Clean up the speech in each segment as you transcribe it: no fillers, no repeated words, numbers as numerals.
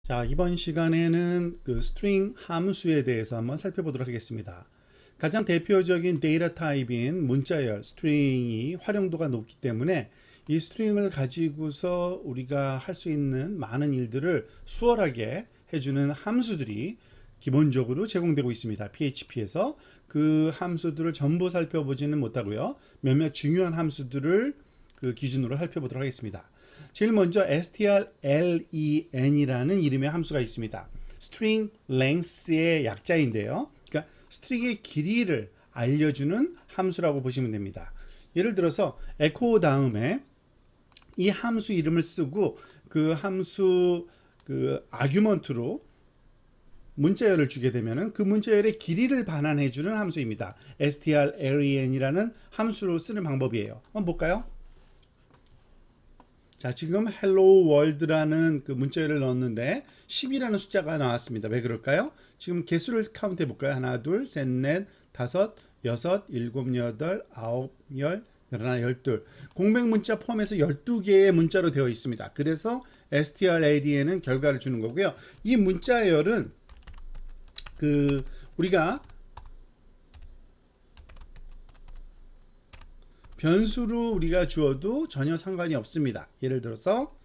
자, 이번 시간에는 그 스트링 함수에 대해서 한번 살펴보도록 하겠습니다. 가장 대표적인 데이터 타입인 문자열 스트링이 활용도가 높기 때문에 이 스트링을 가지고서 우리가 할 수 있는 많은 일들을 수월하게 해주는 함수들이 기본적으로 제공되고 있습니다. PHP에서 그 함수들을 전부 살펴보지는 못하고요. 몇몇 중요한 함수들을 그 기준으로 살펴보도록 하겠습니다. 제일 먼저 strlen이라는 이름의 함수가 있습니다. string length의 약자인데요. 그러니까 스트링의 길이를 알려주는 함수라고 보시면 됩니다. 예를 들어서 echo 다음에 이 함수 이름을 쓰고 그 함수 그 아규먼트로 문자열을 주게 되면은 그 문자열의 길이를 반환해 주는 함수입니다. strlen이라는 함수로 쓰는 방법이에요. 한번 볼까요? 자, 지금 hello world라는 그 문자열을 넣었는데 10이라는 숫자가 나왔습니다. 왜 그럴까요? 지금 개수를 카운트 해볼까요? 하나, 둘, 셋, 넷, 다섯, 여섯, 일곱, 여덟, 아홉, 열, 열하나, 열둘. 공백 문자 포함해서 12개의 문자로 되어 있습니다. 그래서 strlen은 결과를 주는 거고요. 이 문자열은 그 우리가 변수로 우리가 주어도 전혀 상관이 없습니다. 예를 들어서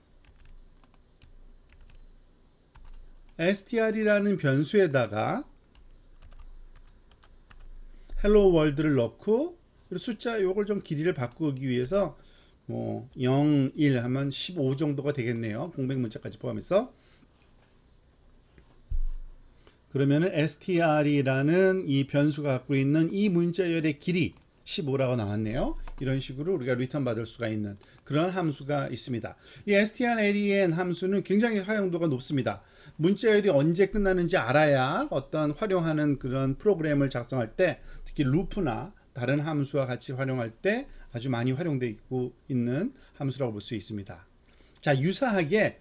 str이라는 변수에다가 hello world를 넣고 숫자 요걸 좀 길이를 바꾸기 위해서 뭐 0, 1 하면 15 정도가 되겠네요. 공백 문자까지 포함해서. 그러면은 str이라는 이 변수가 갖고 있는 이 문자열의 길이 15라고 나왔네요. 이런 식으로 우리가 리턴 받을 수가 있는 그런 함수가 있습니다. 이 strlen 함수는 굉장히 활용도가 높습니다. 문자열이 언제 끝나는지 알아야 어떤 활용하는 그런 프로그램을 작성할 때, 특히 루프나 다른 함수와 같이 활용할 때 아주 많이 활용되고 있는 함수라고 볼 수 있습니다. 자, 유사하게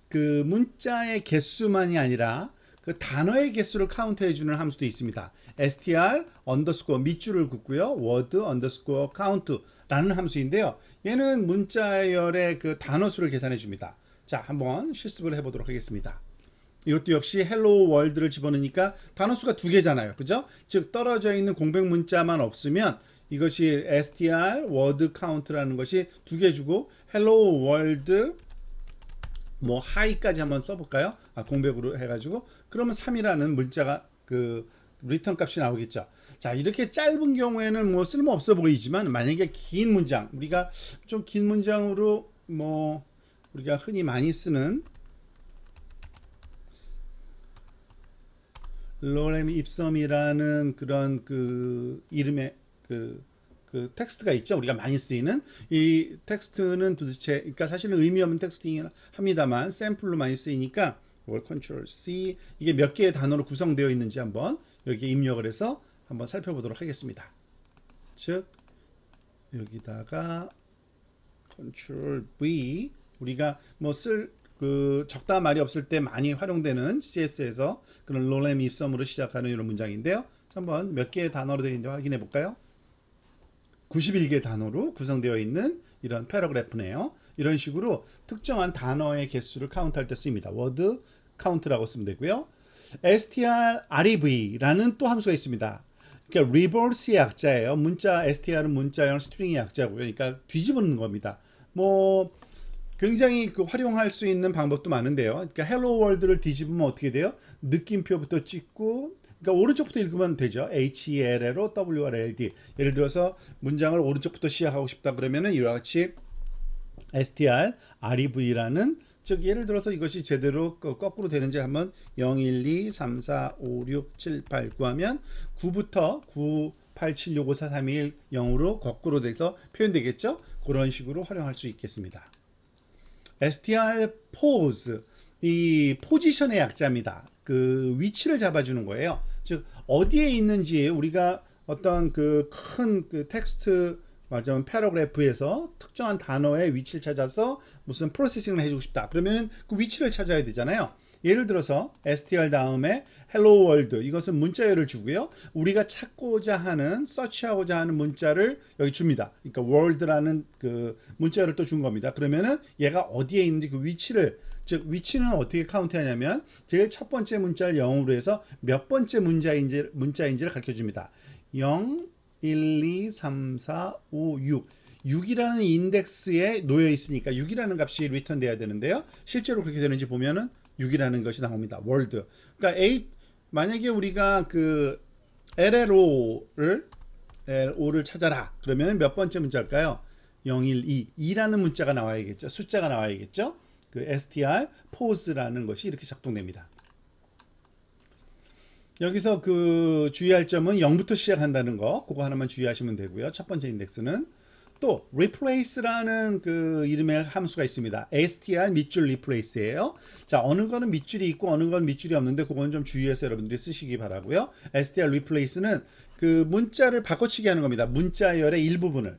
그 문자의 개수만이 아니라 그 단어의 개수를 카운트해 주는 함수도 있습니다. str 언더스코어 밑줄을 긋고요. word 언더스코어 count라는 함수인데요. 얘는 문자열의 그 단어 수를 계산해 줍니다. 자, 한번 실습을 해 보도록 하겠습니다. 이것도 역시 hello world를 집어넣으니까 단어 수가 두 개잖아요. 그죠? 즉 떨어져 있는 공백 문자만 없으면 이것이 str word count라는 것이 두 개 주고 hello world 뭐 하이까지 한번 써볼까요? 공백으로 해가지고 그러면 3이라는 문자가 그 리턴 값이 나오겠죠. 자, 이렇게 짧은 경우에는 뭐 쓸모 없어 보이지만 만약에 긴 문장, 우리가 좀 긴 문장으로 뭐 우리가 흔히 많이 쓰는 로렘 입섬이라는 그런 그 이름의 그 텍스트가 있죠. 우리가 많이 쓰이는 이 텍스트는 도대체, 그러니까 사실은 의미 없는 텍스트이긴 합니다만 샘플로 많이 쓰이니까 이걸 컨트롤 C, 이게 몇 개의 단어로 구성되어 있는지 한번 여기에 입력을 해서 한번 살펴보도록 하겠습니다. 즉 여기다가 컨트롤 V, 우리가 뭐 그 적다 말이 없을 때 많이 활용되는 CS에서 그런 로렘 입섬으로 시작하는 이런 문장인데요. 한번 몇 개의 단어로 되어 있는지 확인해 볼까요? 91개 단어로 구성되어 있는 이런 패러그래프네요. 이런 식으로 특정한 단어의 개수를 카운트할 때 쓰입니다. word count라고 쓰면 되고요. strrev라는 또 함수가 있습니다. 그러니까 reverse의 약자예요. 문자 str은 문자형 스트링의 약자고요. 그러니까 뒤집어놓는 겁니다. 뭐 굉장히 그 활용할 수 있는 방법도 많은데요. 그러니까 hello world를 뒤집으면 어떻게 돼요? 느낌표부터 찍고, 그러니까 오른쪽부터 읽으면 되죠. HELLO WRLD. 예를 들어서 문장을 오른쪽부터 시작하고 싶다 그러면은 이와 같이 strrev라는, 즉 예를 들어서 이것이 제대로 거꾸로 되는지 한번 0, 1, 2, 3, 4, 5, 6, 7, 8, 9 하면 9부터 9, 8, 7, 6, 5, 4, 3, 2, 1, 0으로 거꾸로 돼서 표현되겠죠. 그런 식으로 활용할 수 있겠습니다. str pose, 이 포지션의 약자입니다. 그 위치를 잡아주는 거예요. 즉 어디에 있는지 우리가 어떤 그 큰 그 텍스트 말하자면 패러그래프에서 특정한 단어의 위치를 찾아서 무슨 프로세싱을 해주고 싶다. 그러면 그 위치를 찾아야 되잖아요. 예를 들어서 str 다음에 hello world, 이것은 문자열을 주고요. 우리가 찾고자 하는, 서치하고자 하는 문자를 여기 줍니다. 그러니까 world라는 그 문자열을 또 준 겁니다. 그러면은 얘가 어디에 있는지 그 위치를 즉 위치는 어떻게 카운트하냐면 제일 첫 번째 문자를 0으로 해서 몇 번째 문자인지를 가르쳐 줍니다. 0, 1, 2, 3, 4, 5, 6. 6이라는 인덱스에 놓여 있으니까 6이라는 값이 리턴 돼야 되는데요. 실제로 그렇게 되는지 보면은 6이라는 것이 나옵니다. 월드. 그러니까 만약에 우리가 그 LLO를 찾아라. 그러면 몇 번째 문자일까요? 012. 2라는 문자가 나와야겠죠. 숫자가 나와야겠죠. 그 str pose라는 것이 이렇게 작동됩니다. 여기서 그 주의할 점은 0부터 시작한다는 거, 그거 하나만 주의하시면 되고요. 첫 번째 인덱스는 또 replace라는 그 이름의 함수가 있습니다. str 밑줄 replace예요. 자, 어느 거는 밑줄이 있고 어느 건 밑줄이 없는데 그건 좀 주의해서 여러분들이 쓰시기 바라고요. str replace는 그 문자를 바꿔치기 하는 겁니다. 문자열의 일부분을.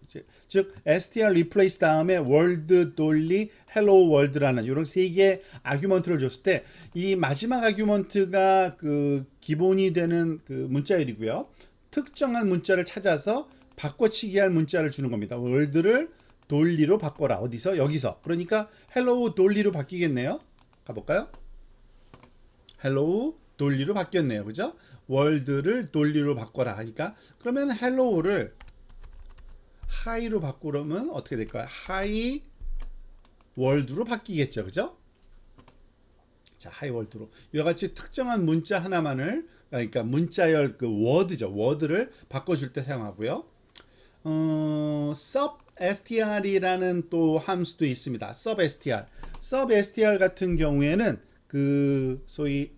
즉 str replace 다음에 world, dolly, hello world라는 이런 세 개의 아규먼트를 줬을 때 이 마지막 아규먼트가 그 기본이 되는 그 문자열이고요. 특정한 문자를 찾아서 바꿔치기 할 문자를 주는 겁니다. 월드를 돌리로 바꿔라. 어디서? 여기서. 그러니까 hello 돌리로 바뀌겠네요. 가볼까요? hello 돌리로 바뀌었네요. 그죠? 월드를 돌리로 바꿔라 하니까 그러면 hello를 high로 바꾸려면 어떻게 될까요? high world로 바뀌겠죠. 그죠? 자, high world로. 이와 같이 특정한 문자 하나만을 그러니까 문자열 그 word죠. word를 바꿔줄 때 사용하고요. sub str이라는 또 함수도 있습니다. sub str 같은 경우에는 그 소위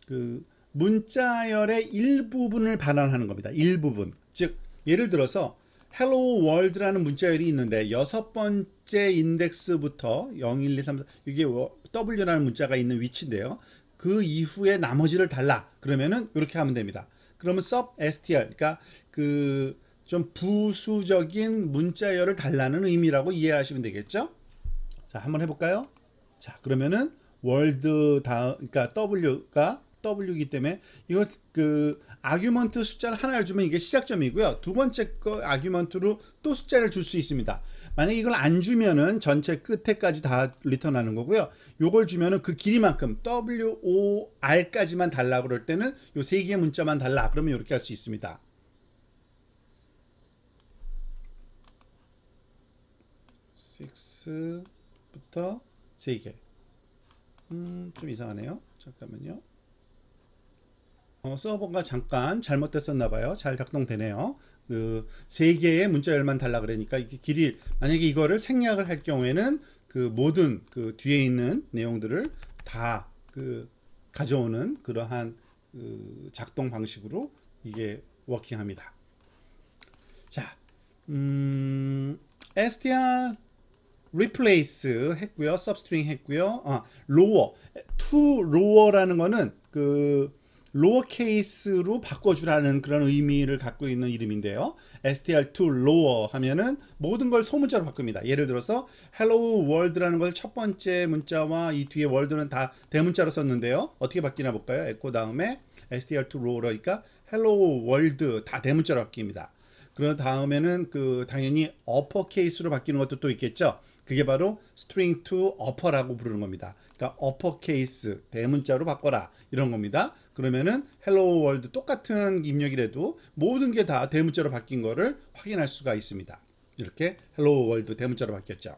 그 문자열의 일부분을 반환하는 겁니다. 일부분. 즉 예를 들어서 hello world라는 문자열이 있는데 여섯 번째 인덱스부터 0, 1, 2, 3, 4 이게 w라는 문자가 있는 위치인데요. 그 이후에 나머지를 달라. 그러면은 이렇게 하면 됩니다. 그러면 sub str 그러니까 그 좀 부수적인 문자열을 달라는 의미라고 이해하시면 되겠죠? 자, 한번 해볼까요? 자, 그러면은 월드 그러니까 W가 W이기 때문에 이거 그 아규먼트 숫자를 하나를 주면 이게 시작점이고요. 두 번째 거 아규먼트로 또 숫자를 줄 수 있습니다. 만약에 이걸 안 주면은 전체 끝에까지 다 리턴하는 거고요. 요걸 주면은 그 길이만큼 WOR까지만 달라 그럴 때는 요 세 개의 문자만 달라. 그러면 이렇게 할 수 있습니다. 6부터 3개. 좀 이상하네요. 잠깐만요. 서버가 잠깐 잘못됐었나봐요. 잘 작동되네요. 그 3개의 문자열만 달라 그러니까 이게 길이 만약에 이거를 생략을 할 경우에는 그 모든 그 뒤에 있는 내용들을 다 그 가져오는 그러한 그 작동 방식으로 이게 워킹합니다. 자, str replace 했고요. substring 했고요. lower, to lower라는 거는 그 로어 케이스로 바꿔주라는 그런 의미를 갖고 있는 이름인데요. str to lower 하면은 모든 걸 소문자로 바꿉니다. 예를 들어서 hello world라는 걸 첫 번째 문자와 이 뒤에 world는 다 대문자로 썼는데요. 어떻게 바뀌나 볼까요? 에코 다음에 str to lower니까 hello world 다 대문자로 바뀝니다. 그런 다음에는 그 당연히 upper case로 바뀌는 것도 또 있겠죠. 그게 바로 string to upper라고 부르는 겁니다. 그러니까 upper case 대문자로 바꿔라 이런 겁니다. 그러면은 hello world 똑같은 입력이라도 모든 게 다 대문자로 바뀐 거를 확인할 수가 있습니다. 이렇게 hello world 대문자로 바뀌었죠.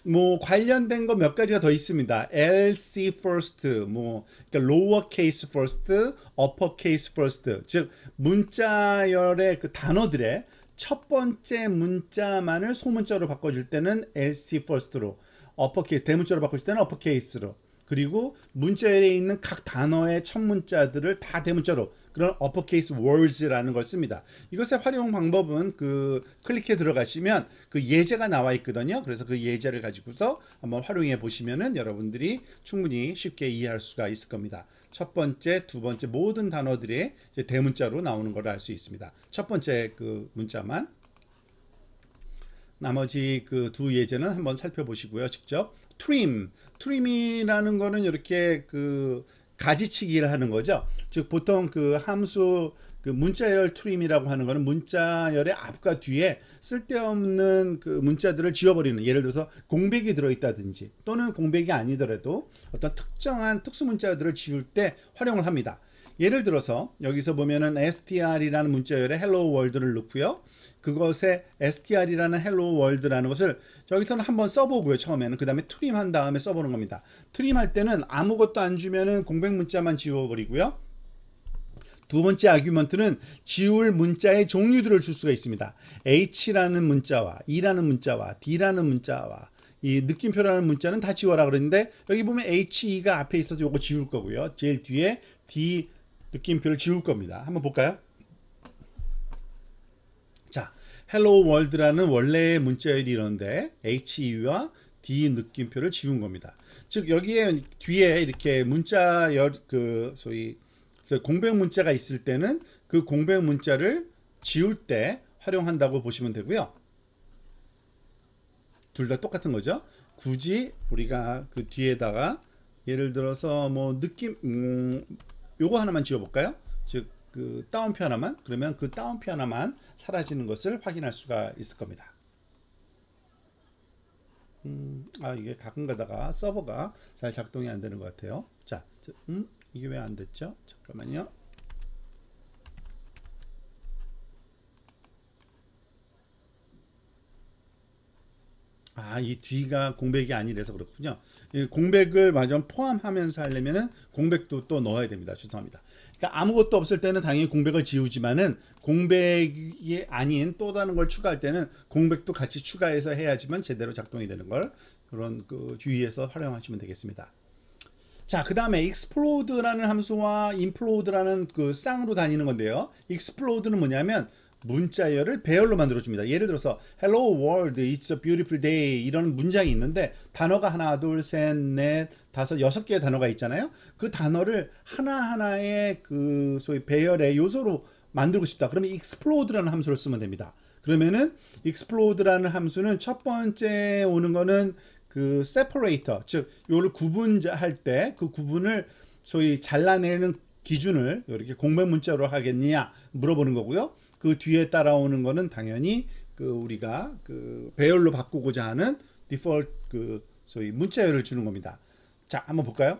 뭐 관련된 거 몇 가지가 더 있습니다. LC first, 뭐 그러니까 lower case first, upper case first, 즉 문자열의 그 단어들의 첫 번째 문자만을 소문자로 바꿔줄 때는 LC first로, upper case 대문자로 바꿔줄 때는 upper case로, 그리고 문자열에 있는 각 단어의 첫 문자들을 다 대문자로 그런 uppercase words라는 걸 씁니다. 이것의 활용 방법은 그 클릭해 들어가시면 그 예제가 나와 있거든요. 그래서 그 예제를 가지고서 한번 활용해 보시면은 여러분들이 충분히 쉽게 이해할 수가 있을 겁니다. 첫 번째, 두 번째 모든 단어들이 이제 대문자로 나오는 걸 알 수 있습니다. 첫 번째 그 문자만. 나머지 그 두 예제는 한번 살펴보시고요. 직접 trim이라는 거는 이렇게 그 가지치기를 하는 거죠. 즉 보통 그 함수 그 문자열 트림이라고 하는 거는 문자열의 앞과 뒤에 쓸데없는 그 문자들을 지워버리는, 예를 들어서 공백이 들어있다든지 또는 공백이 아니더라도 어떤 특정한 특수 문자들을 지울 때 활용을 합니다. 예를 들어서 여기서 보면은 str이라는 문자열에 hello world를 넣고요. 그것에 str이라는 hello world라는 것을 여기서는 한번 써보고요. 처음에는 그 다음에 트림 한 다음에 써보는 겁니다. 트림할 때는 아무것도 안 주면은 공백 문자만 지워버리고요. 두 번째 아규먼트는 지울 문자의 종류들을 줄 수가 있습니다. h라는 문자와 e라는 문자와 d라는 문자와 이 느낌표라는 문자는 다 지워라 그랬는데, 여기 보면 he가 앞에 있어서 요거 지울 거고요. 제일 뒤에 d 느낌표를 지울 겁니다. 한번 볼까요? 자, hello world라는 원래의 문자열이 이런데 he와 d 느낌표를 지운 겁니다. 즉 여기에 뒤에 이렇게 문자열 그 소위 공백 문자가 있을 때는 그 공백 문자를 지울 때 활용한다고 보시면 되고요. 둘 다 똑같은 거죠. 굳이 우리가 그 뒤에다가 예를 들어서 뭐 느낌 요거 하나만 지워 볼까요? 즉 그 따옴표 하나만, 그러면 그 따옴표 하나만 사라지는 것을 확인할 수가 있을 겁니다. 이게 가끔 가다가 서버가 잘 작동이 안 되는 것 같아요. 자, 이게 왜 안 됐죠? 잠깐만요. 이 뒤가 공백이 아니라서 그렇군요. 이 공백을 완전 포함하면서 하려면은 공백도 또 넣어야 됩니다. 죄송합니다. 그러니까 아무것도 없을 때는 당연히 공백을 지우지만은 공백이 아닌 또 다른 걸 추가할 때는 공백도 같이 추가해서 해야지만 제대로 작동이 되는 걸, 그런 그 주의해서 활용하시면 되겠습니다. 자, 그 다음에 explode라는 함수와 implode라는 그 쌍으로 다니는 건데요. explode는 뭐냐면 문자열을 배열로 만들어줍니다. 예를 들어서 hello world, it's a beautiful day 이런 문장이 있는데 단어가 하나, 둘, 셋, 넷, 다섯, 여섯 개의 단어가 있잖아요. 그 단어를 하나하나의 그 소위 배열의 요소로 만들고 싶다. 그러면 explode라는 함수를 쓰면 됩니다. 그러면은 explode라는 함수는 첫 번째 오는 거는 그 separator, 즉 요를 구분할 때 그 구분을 소위 잘라내는 기준을 이렇게 공백 문자로 하겠느냐 물어보는 거고요. 그 뒤에 따라오는 거는 당연히 그 우리가 그 배열로 바꾸고자 하는 디폴트 그 소위 문자열을 주는 겁니다. 자, 한번 볼까요?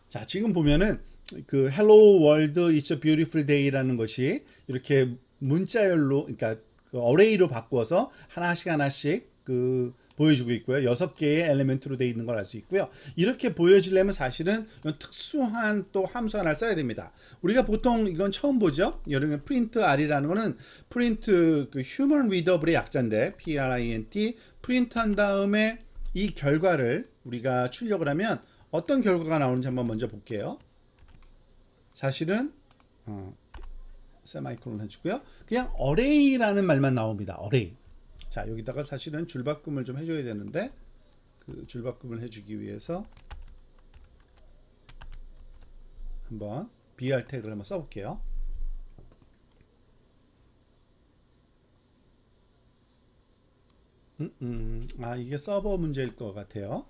자, 지금 보면은 그 hello world, it's a beautiful day라는 것이 이렇게 문자열로, 그러니까 그 어레이로 바꾸어서 하나씩 그 보여주고 있고요. 6개의 엘리멘트로 되어 있는 걸 알 수 있고요. 이렇게 보여지려면 사실은 특수한 또 함수 하나를 써야 됩니다. 우리가 보통 이건 처음 보죠. 여러분 print r이라는 거는 print 그 human readable의 약자인데 print print 한 다음에 이 결과를 우리가 출력을 하면 어떤 결과가 나오는지 한번 먼저 볼게요. 사실은 세마이콜론 해주고요. 그냥 array라는 말만 나옵니다. array. 자, 여기다가 사실은 줄바꿈을 좀 해줘야 되는데 그 줄바꿈을 해주기 위해서 한번 br 태그를 한번 써볼게요. 이게 서버 문제일 것 같아요.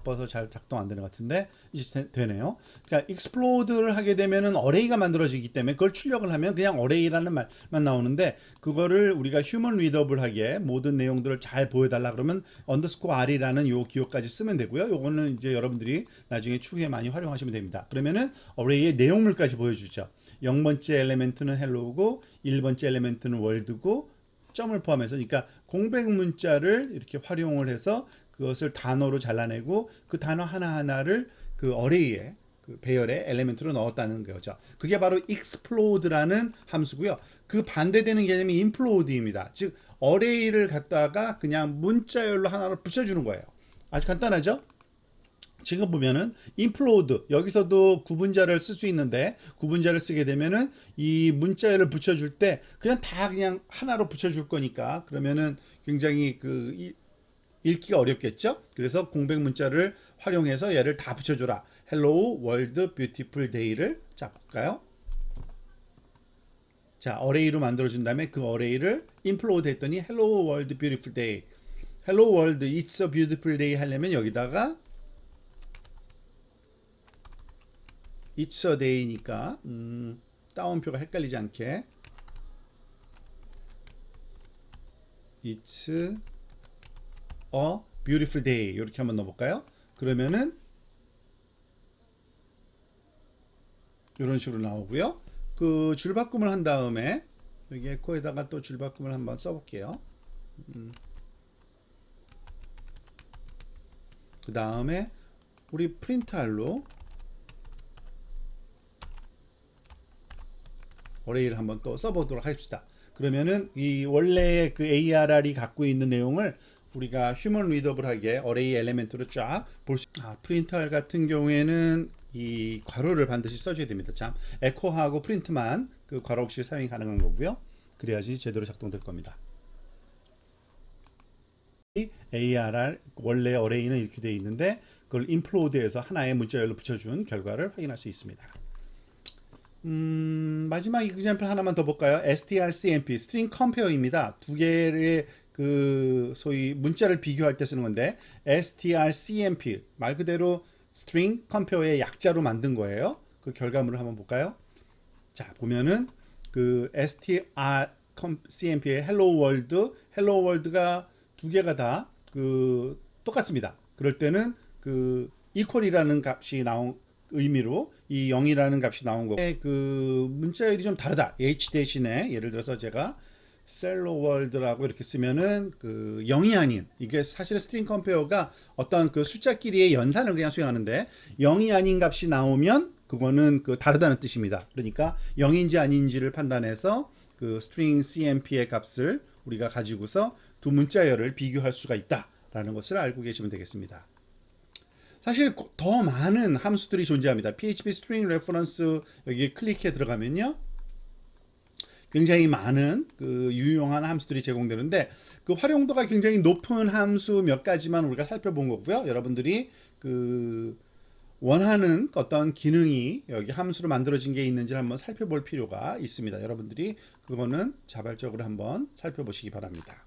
바빠서 잘 작동 안 되는 것 같은데 이제 되네요. 그러니까 explode를 하게 되면은 array가 만들어지기 때문에 그걸 출력을 하면 그냥 array라는 말만 나오는데, 그거를 우리가 human readable하게 모든 내용들을 잘 보여달라 그러면 underscore r이라는 요 기호까지 쓰면 되고요. 요거는 이제 여러분들이 나중에 추후에 많이 활용하시면 됩니다. 그러면은 array의 내용물까지 보여주죠. 0번째 엘리멘트는 hello고 1번째 엘리멘트는 world고 점을 포함해서, 그러니까 공백 문자를 이렇게 활용을 해서 그것을 단어로 잘라내고 그 단어 하나하나를 그 어레이에 그 배열의 엘리멘트로 넣었다는 거죠. 그게 바로 explode라는 함수고요. 그 반대되는 개념이 implode입니다. 즉 어레이를 갖다가 그냥 문자열로 하나로 붙여주는 거예요. 아주 간단하죠? 지금 보면은 implode, 여기서도 구분자를 쓸 수 있는데 구분자를 쓰게 되면은 이 문자열을 붙여줄 때 그냥 다 그냥 하나로 붙여줄 거니까, 그러면은 굉장히 그 읽기가 어렵겠죠? 그래서 공백 문자를 활용해서 얘를 다 붙여줘라. Hello World Beautiful Day를 자 볼까요? 자, 어레이로 만들어준 다음에 그 어레이를 implode 했더니 hello world beautiful day, hello world it's a beautiful day 하려면 여기다가 it's a day니까 따옴표가 헷갈리지 않게 it's a beautiful day 이렇게 한번 넣어볼까요? 그러면은 이런 식으로 나오고요. 그 줄바꿈을 한 다음에 여기 에코에다가 또 줄바꿈을 한번 써볼게요. 그 다음에 우리 프린트할로 어레이를 한번 또 써보도록 합시다. 그러면은 이 원래 그 ARR이 갖고 있는 내용을 우리가 휴먼 리더블하게 어레이 엘리멘트로 쫙 볼 수. 프린트할 같은 경우에는 이 괄호를 반드시 써줘야 됩니다. 참 에코하고 프린트만 그 괄호 없이 사용이 가능한 거고요. 그래야지 제대로 작동될 겁니다. ARR 원래 어레이는 이렇게 되어 있는데 그걸 임플로드해서 하나의 문자열로 붙여준 결과를 확인할 수 있습니다. 마지막 example 하나만 더 볼까요? strcmp string compare입니다. 두 개의 그 소위 문자를 비교할 때 쓰는 건데 strcmp 말 그대로 string compare의 약자로 만든 거예요. 그 결과물을 한번 볼까요? 자, 보면은 그 strcmp의 hello world가 두 개가 다 그 똑같습니다. 그럴 때는 그 equal이라는 값이 나온 의미로 이 0이라는 값이 나온 거고 그 문자열이 좀 다르다. h 대신에 예를 들어서 제가 셀로 월드라고 이렇게 쓰면은 그 0이 아닌, 이게 사실 스트링 컴페어가 어떤 그 숫자끼리의 연산을 그냥 수행하는데 0이 아닌 값이 나오면 그거는 그 다르다는 뜻입니다. 그러니까 0인지 아닌지를 판단해서 그 스트링 cmp의 값을 우리가 가지고서 두 문자열을 비교할 수가 있다라는 것을 알고 계시면 되겠습니다. 사실 더 많은 함수들이 존재합니다. PHP string reference 여기 클릭해 들어가면요, 굉장히 많은 그 유용한 함수들이 제공되는데 그 활용도가 굉장히 높은 함수 몇 가지만 우리가 살펴본 거고요. 여러분들이 그 원하는 어떤 기능이 여기 함수로 만들어진 게 있는지 한번 살펴볼 필요가 있습니다. 여러분들이 그거는 자발적으로 한번 살펴보시기 바랍니다.